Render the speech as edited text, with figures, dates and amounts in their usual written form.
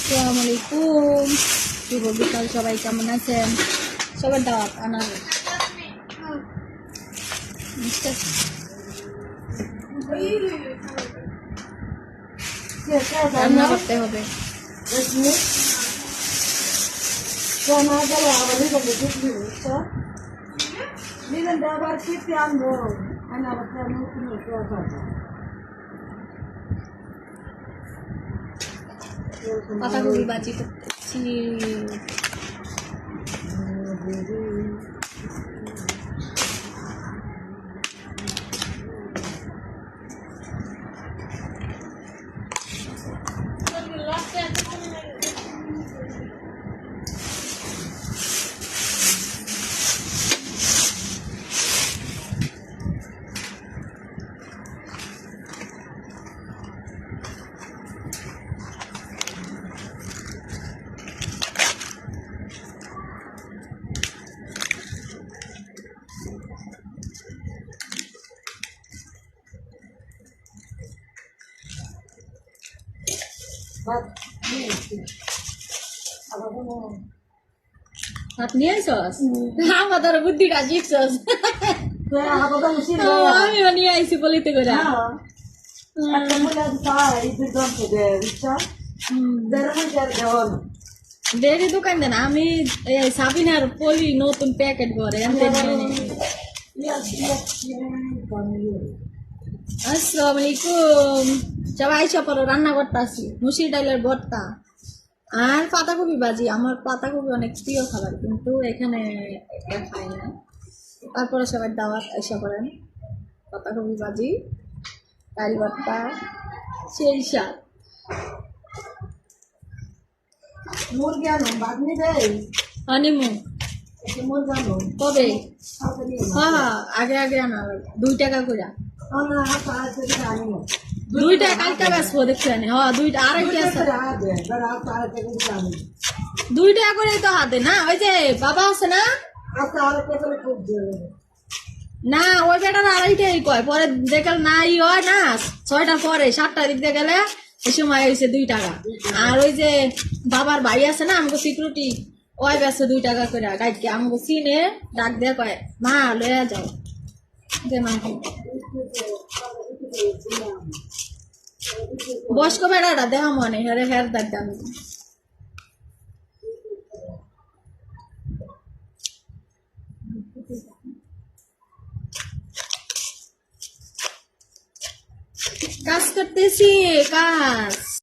আসসালামাইকুম শুভ বিকাল সবাই কেমন আছেন সবার দাওয়াত আনার রান্না করতে হবে পাতাকপি ভাজি করতেছি ভাত নিয়ে আইসস আমাদের বুদ্ধিটা শিখছস আমি নিয়ে আইসি বলিতে করে ডেরি দোকান দেন আমি সাবিনার পলি নতুন প্যাকেট করে আসসালামু আলাইকুম সবাই আইসা পরে রান্না করতেছি মুসুর ডালের ভর্তা আর পাতাকপি ভাজি। আমার পাতাকপি অনেক প্রিয় খাবার, কিন্তু এখানে এটা খাই না। তারপরে সবাই দাওয়াত আইসা করেন পাতাকপি ভাজি, ডাল ভর্তা, সেই শাক। মুরগি আনো বাদনি দেয় হানিমুন কবে? হ্যাঁ আগে আগে আনা 2 টাকা করে। 2 টাকা কালকে বেসবো দেখছি আনি। হ্যাঁ 2টা আড়াইটা আছে 2 টাকা করে তো হাতে না। ওই যে বাবা আছে না, না ওই বেটার আড়াইটাই কয়, পরে দেখাল না ই হয় না 6টার পরে 7টার দিক দিয়ে গেলে এই সময় হয়েছে 2 টাকা। আর ওই যে বাবার ভাই আছে না আমাকে সিকিউরিটি, ওই ব্যস্ত 2 টাকা করে গাইডকে আমাকে চিনে ডাক দিয়ে কয় মা লয়া যাও যে মা বয়স্ক বেড়াটা দেওয়া মনে হেরে হের দাগ দাম। কাজ করতেছি কাজ।